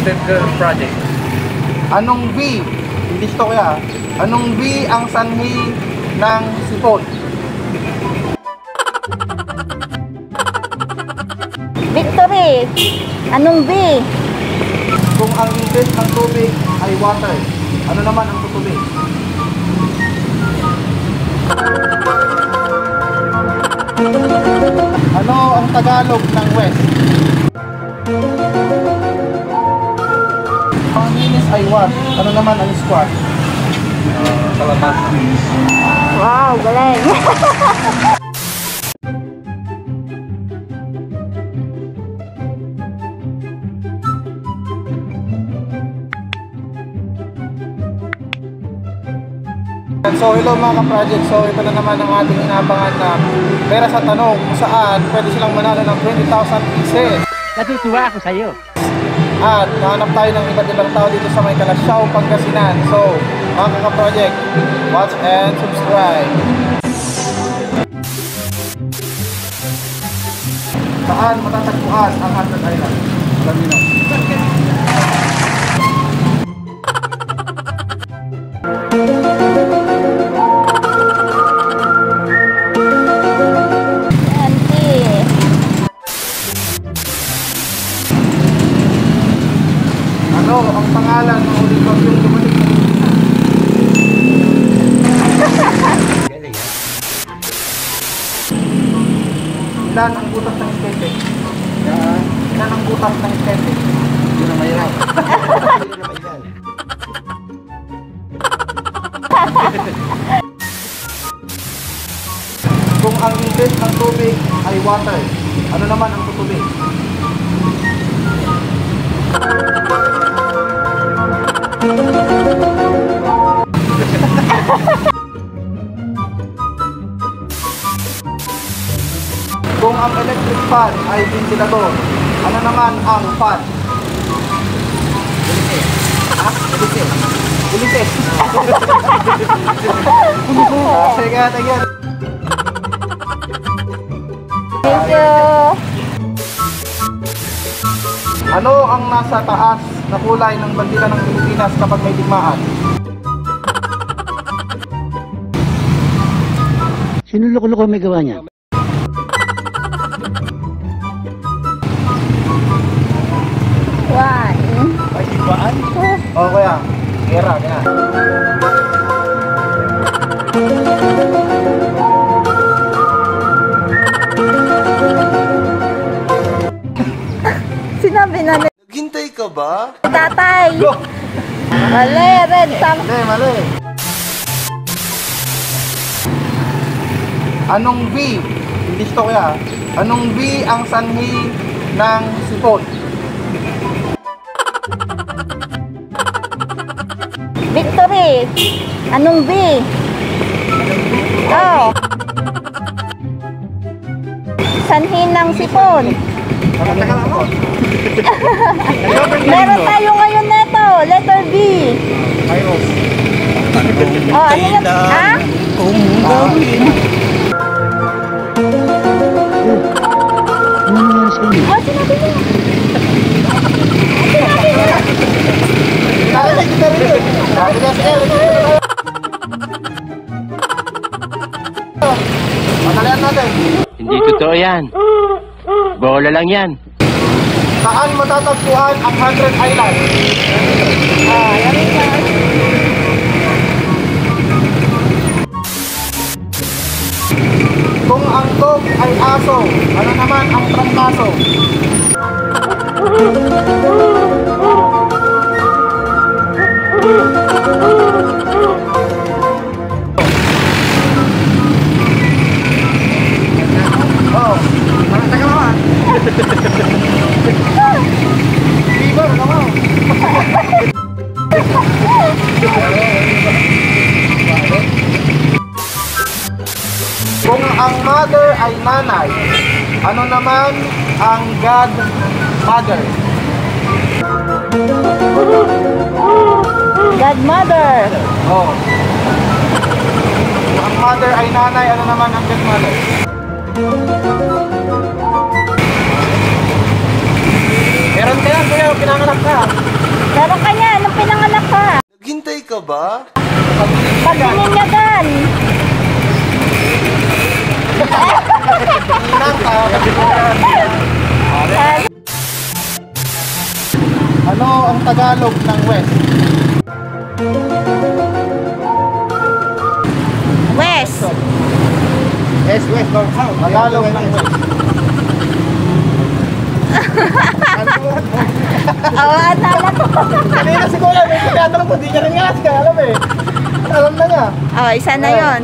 Wanted Girl Project. Anong V? Hindi ito kaya. Anong V ang sanhi ng sipon? Victory. Anong B? Kung ang inggit ng tubig ay water, ano naman ang tutubig? Ano ang Tagalog ng West? Ang linis ay wash, ano naman ang squash? Salamat. Wow, galing. So hello mga ka-project, so ito na naman ang ating inabangan na pera sa tanong kung saan pwede silang manalo ng 20,000 pieces. Natutuwa ako sa'yo. At nahanap tayo ng iba't ibang tao dito sa may Kalasyaw, Pangasinan. So mga ka-project, watch and subscribe. Saan matatagpuan ang Haunted Island? Lamino. Ano ang pangalan ng uling bagyong dumating sa Pilipinas? Ilan ang butas ng skete? Ilan ang butas ng skete? Hindi na mahirap. Kung ang inggit ng tubig ay water, ano naman ang tutubig? Kung ang electric fan ay ventilador, ano naman ang fan? Ulite. Ulite. Sige, sige. Thank you. Ano ang nasa taas na kulay ng bandila ng Pilipinas kapag may digmaan? Sino loko-loko may gawa niya? One. Ay, digmaan? Oo, kuya. Gera, ganyan. Sinabi na ni Naghintay ka ba? tatay. Go! Mali, red. Mali, mali. Anong V? Hindi ito kaya. Anong V ang sanhi ng sipon? Victory. Anong B? Oh. Sanhi ng sipon. Meron tayo ngayon neto. Letter B. Virus. Oh, ano yan? Ha? Oh, sinabi mo. Sinabi mo. Matalian natin. Hindi totoo yan. Bola lang yan. Saan matatagpuan ang 100 Island? Yan yan. Kung ang dog ay aso, ano naman ang trangkaso? Oh, parang tagalawan. Libar, kamu. Kung ang mother ay nanay, ano naman ang godmother? Godmother. Oh. Kung ang mother ay nanay, ano naman ang godmother? Meron ka yan, kuya, pinanganak ka. ba? Pagtingin niya Dan. Ano ang Tagalog ng West? West. West, North, South. Tagalog ng West. Oo, atala to. Kanina siguro, may pagkatanong ko, di niya rin nga. Kaya alam eh. Alam na niya. Oh, isa na yon.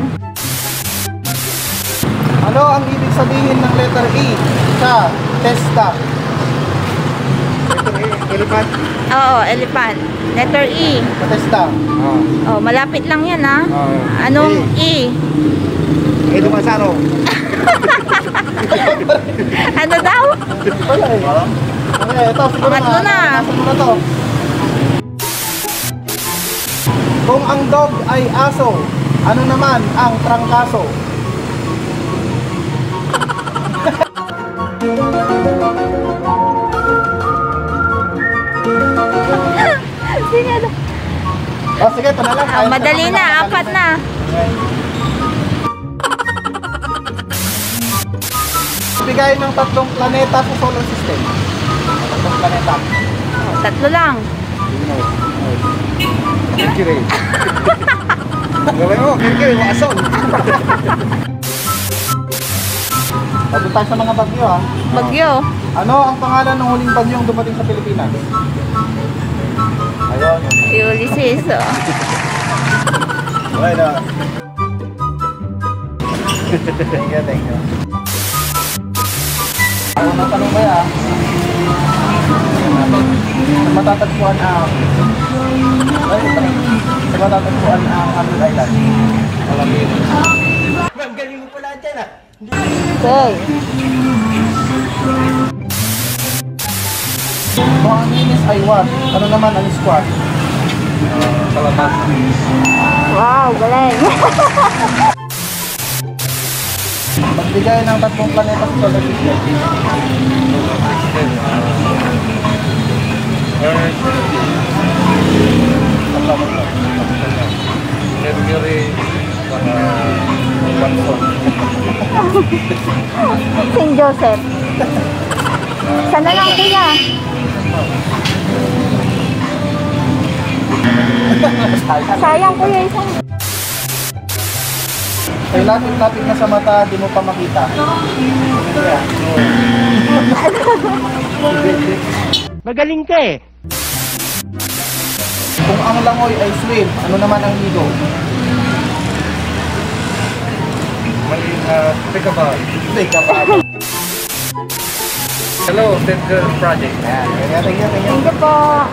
Ano ang ibig sabihin ng letter E sa testa? Letter E, elephant. Oo, elephant. Letter E. Sa testa. Oh, malapit lang yan ha. Anong E? Dumasaro. Ano daw? Wala eh. Okay, ito siguro Pangatlo na. nasa mo na to. Kung ang dog ay aso, ano naman ang trangkaso? Sino na? Oh, sige, ito na lang. Ah, madali na, apat na. Bigay ng tatlong planeta sa solar system. Tatlong planeta. Oh, tatlo lang. Mercury. Gawin mo, Mercury, wason. Bago tayo sa mga bagyo ha. Bagyo. Ano ang pangalan ng huling bagyong dumating sa Pilipinas? Ayun. Ulysses. Oh. Okay na. Thank you. Ano na tanong ba yan? Sa matatagpuan ang Android Island. Malamig. Magaling mo pala dyan ah. Okay. Kung ang linis ay what? Ano naman ang squat? Kalabasa. Wow, galing. Magbigay ng tatlong planeta sa solar system. Earth. Mercury. Watson. St. Joseph. Sana lang kuya. Sayang kuya isang. Kay lapit-lapit na sa mata, di mo pa makita. Magaling ka eh. Kung ang langoy ay swim, ano naman ang ligo? Think about. Take a pa. Hello, Center Project. Ayan, Thank you po.